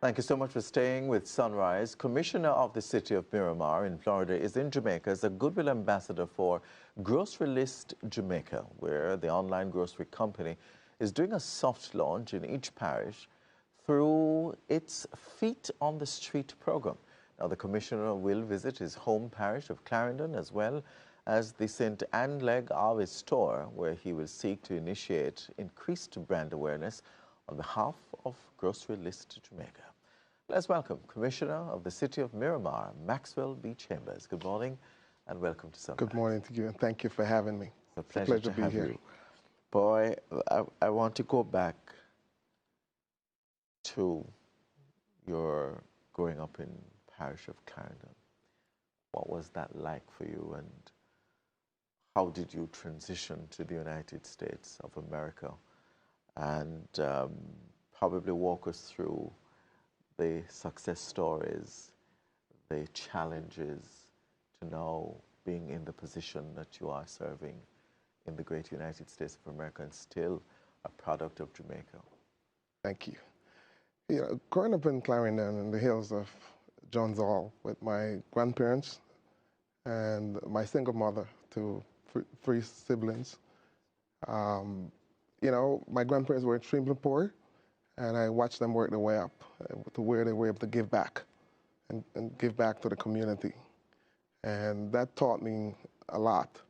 Thank you so much for staying with Sunrise. Commissioner of the City of Miramar in Florida is in Jamaica as a Goodwill Ambassador for GroceryList Jamaica, where the online grocery company is doing a soft launch in each parish through its Feet on the Street program. Now, the Commissioner will visit his home parish of Clarendon as well as the St. Anne Leg Ave store, where he will seek to initiate increased brand awareness on behalf of GroceryList Jamaica. Let's welcome Commissioner of the City of Miramar, Maxwell B. Chambers. Good morning and welcome to Sunrise. Good morning to you, and thank you for having me. It's a pleasure to be here. You. Boy, I want to go back to your growing up in parish of Clarendon. What was that like for you, and how did you transition to the United States of America? And probably walk us through the success stories, the challenges to now being in the position that you are serving in the great United States of America and still a product of Jamaica. Thank you. You know, growing up in Clarendon in the hills of Johns Hall with my grandparents and my single mother to three siblings, you know, my grandparents were extremely poor, and I watched them work their way up to where they were able to give back and give back to the community. And that taught me a lot.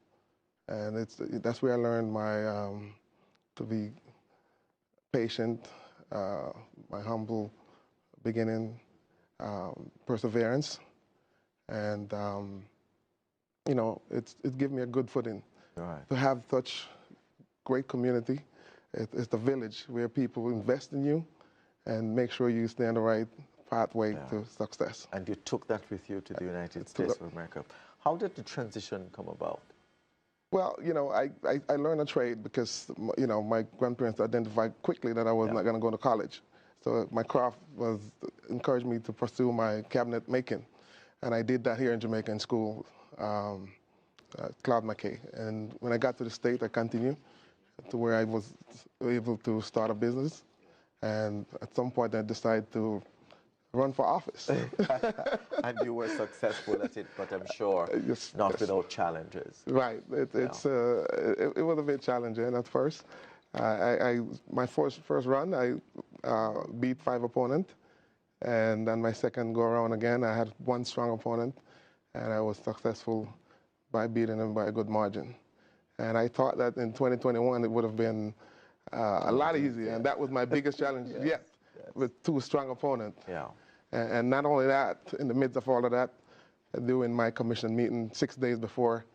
And that's where I learned to be patient, my humble beginning, perseverance, and you know, it gave me a good footing to have such great community. It's the village where people invest in you and make sure you stay on the right pathway to success. And you took that with you to the United States of America. How did the transition come about? Well, you know, I learned a trade because, you know, my grandparents identified quickly that I was not going to go to college. So my craft encouraged me to pursue my cabinet making. And I did that here in Jamaica in school, Cloud McKay. And when I got to the States, I continued to where I was able to start a business. And at some point, I decided to run for office. And you were successful at it, but I'm sure not without challenges. Right. It was a bit challenging at first. My first run, I beat 5 opponents. And then my second go around again, I had 1 strong opponent. And I was successful by beating him by a good margin. And I thought that in 2021, it would have been a lot easier. And that was my biggest challenge yet, with 2 strong opponents. And not only that, in the midst of all of that, during my commission meeting 6 days before,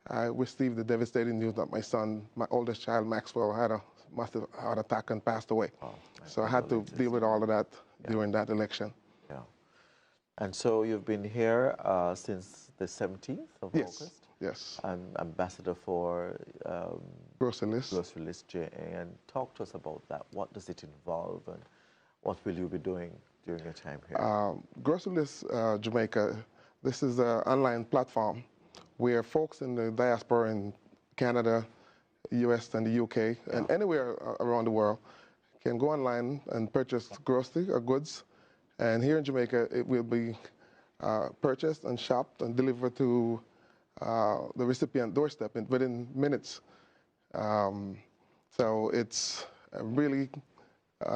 I received the devastating news that my son, my oldest child, Maxwell, had a massive heart attack and passed away. So I had to deal with all of that during that election. And so you've been here since the 17th of August? Yes. And ambassador for GroceryList JA. And talk to us about that. What does it involve, and what will you be doing during your time here? GroceryList Jamaica, this is an online platform where folks in the diaspora in Canada, US, and the UK, and anywhere around the world can go online and purchase grocery or goods. And here in Jamaica, it will be purchased and shopped and delivered to the recipient doorstep within minutes. So it's a really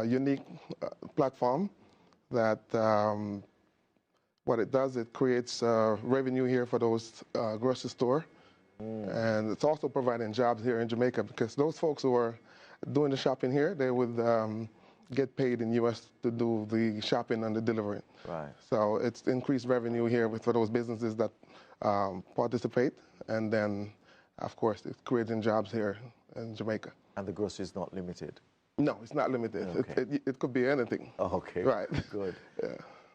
unique platform that what it does, it creates revenue here for those grocery store. And it's also providing jobs here in Jamaica, because those folks who are doing the shopping here, they would get paid in US to do the shopping and the delivery. So it's increased revenue here for those businesses that participate, and then, of course, it's creating jobs here in Jamaica. And the grocery is not limited? No, it's not limited. It could be anything. Okay. Right. Good.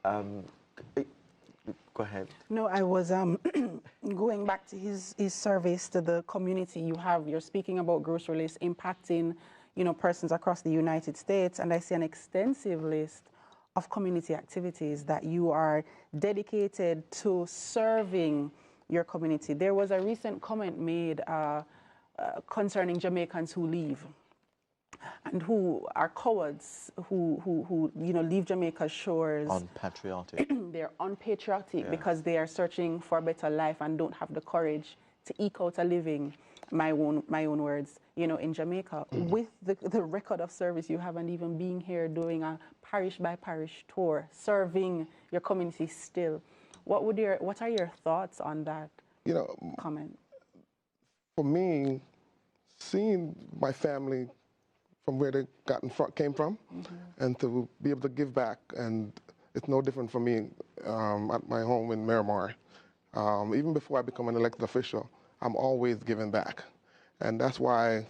Go ahead. No, I was going back to his service to the community. You're speaking about GroceryList impacting, you know, persons across the United States, and I see an extensive list of community activities that you are dedicated to serving your community. There was a recent comment made concerning Jamaicans who leave. And who are cowards, who you know, leave Jamaica's shores. Unpatriotic. They're unpatriotic Yes. because they are searching for a better life and don't have the courage to eke out a living, my own words, you know, in Jamaica. With the record of service you have, and even being here doing a parish by parish tour, serving your community still. What are your thoughts on that comment? For me, seeing my family from where they came from, and to be able to give back, and it's no different for me at my home in Miramar. Even before I become an elected official, I'm always giving back. And that's why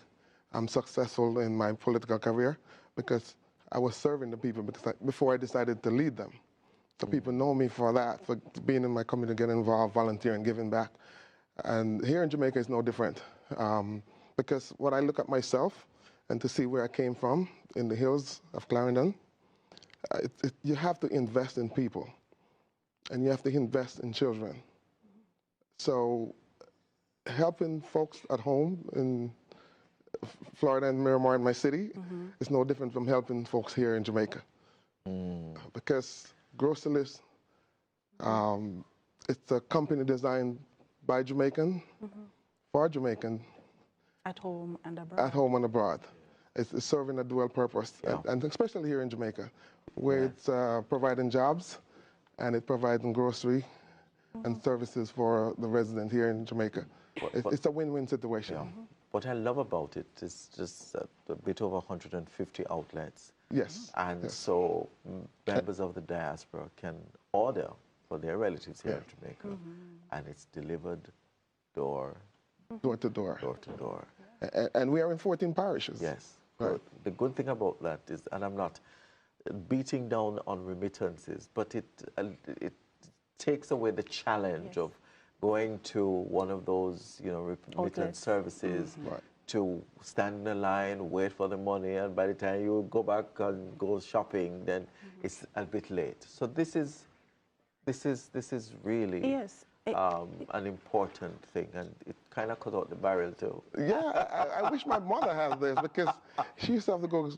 I'm successful in my political career, because I was serving the people before I decided to lead them. So people know me for that, for being in my community, getting involved, volunteering, giving back. And here in Jamaica it's no different. Because when I look at myself and to see where I came from in the hills of Clarendon, you have to invest in people, and you have to invest in children. So helping folks at home in Florida and Miramar in my city is no different from helping folks here in Jamaica. Because GroceryList, it's a company designed by Jamaican, for Jamaican. At home and abroad. At home and abroad. It's serving a dual purpose, and especially here in Jamaica, where it's providing jobs, and it's providing grocery and services for the resident here in Jamaica. It's a win-win situation. What I love about it is just a bit over 150 outlets. Yes. And so members of the diaspora can order for their relatives here in Jamaica, and it's delivered door to door. Door to door. And we are in 14 parishes. Yes. Right. But the good thing about that is, and I'm not beating down on remittances, but it takes away the challenge of going to one of those, you know, remittance services to stand in the line, wait for the money, and by the time you go back and go shopping, then it's a bit late. So this is really an important thing, and it kind of cut out the barrel too. Yeah, I wish my mother had this, because she used to have to go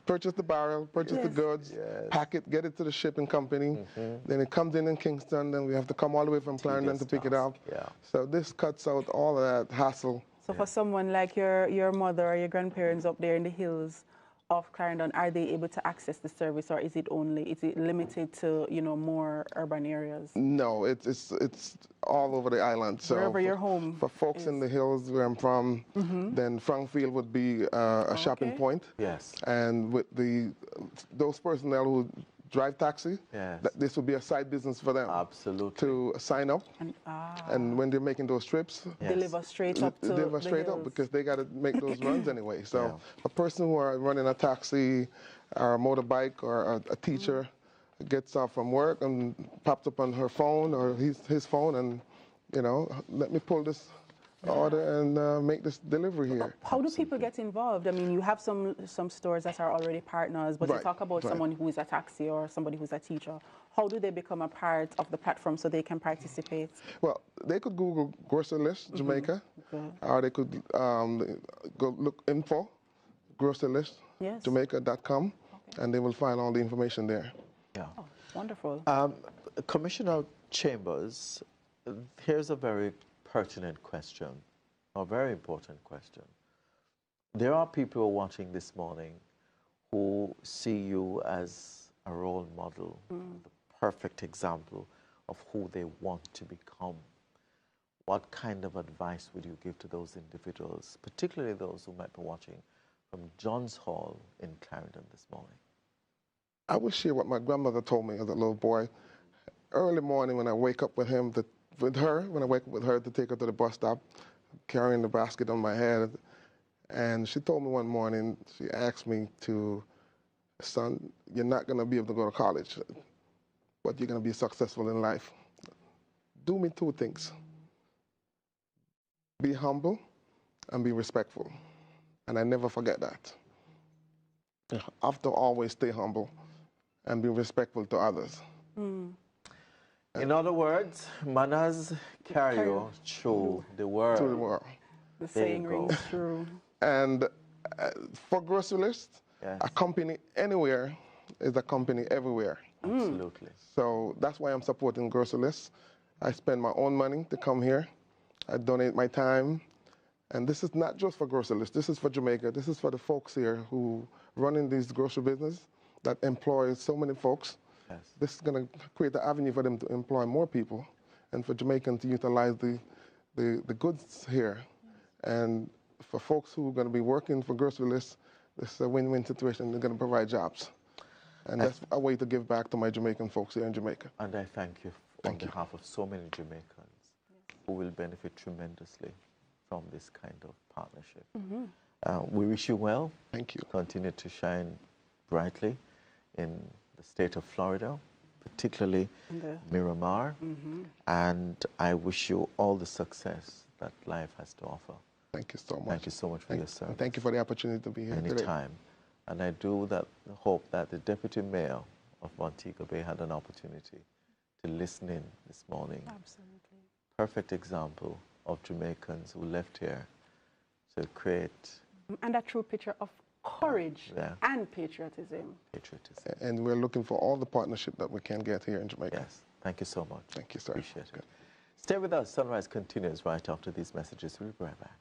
purchase the barrel, purchase the goods, pack it, get it to the shipping company. Then it comes in Kingston, then we have to come all the way from Clarendon to pick it up. So this cuts out all of that hassle. So for someone like your mother or your grandparents up there in the hills of Clarendon, are they able to access the service, or is it limited to, you know, more urban areas? No, it's all over the island. So wherever your home for folks in the hills where I'm from, then Frankfield would be a shopping point. Yes. And with those personnel who drive taxi, this would be a side business for them. Absolutely. To sign up, and when they're making those trips, deliver straight up to deliver straight up, because they got to make those runs anyway. So a person who are running a taxi or a motorbike or a teacher gets off from work and pops up on her phone or his phone, and, you know, let me pull this order and make this delivery here. How do people get involved? I mean, you have some stores that are already partners, but you talk about someone who is a taxi or somebody who's a teacher. How do they become a part of the platform so they can participate? Well, they could Google GroceryList Jamaica, or they could go look info, GroceryListJamaica.com, and they will find all the information there. Yeah. Oh, wonderful. Commissioner Chambers, here's a very pertinent question, a very important question. There are people watching this morning who see you as a role model, the perfect example of who they want to become. What kind of advice would you give to those individuals, particularly those who might be watching from John's Hall in Clarendon this morning? I will share what my grandmother told me as a little boy. Early morning when I wake up with her to take her to the bus stop, carrying the basket on my head. And she told me one morning, she asked me son, you're not going to be able to go to college, but you're going to be successful in life. Do me two things. Be humble and be respectful. And I never forget that. You have to always stay humble and be respectful to others. In other words, manners carry you through the world. Through the world. The saying rings true. And For GroceryList, Yes. a company anywhere is a company everywhere. Absolutely. So that's why I'm supporting GroceryList. I spend my own money to come here. I donate my time. And this is not just for GroceryList. This is for Jamaica. This is for the folks here who run in these grocery business that employ so many folks. Yes. This is going to create an avenue for them to employ more people and for Jamaicans to utilize the goods here. And for folks who are going to be working for GroceryList, this is a win-win situation. They're going to provide jobs. And that's a way to give back to my Jamaican folks here in Jamaica. And I thank you on behalf of so many Jamaicans who will benefit tremendously from this kind of partnership. We wish you well. Thank you. Continue to shine brightly in the state of Florida, particularly Miramar. And I wish you all the success that life has to offer. Thank you so much. Thank you so much for your service. Thank you for the opportunity to be here today. Anytime. And I do hope that the Deputy Mayor of Montego Bay had an opportunity to listen in this morning. Absolutely. Perfect example of Jamaicans who left here to create... And a true picture of courage and patriotism. And we're looking for all the partnership that we can get here in Jamaica. Yes. Thank you so much. Thank you, sir. Appreciate it. Stay with us. Sunrise continues right after these messages. We'll be right back.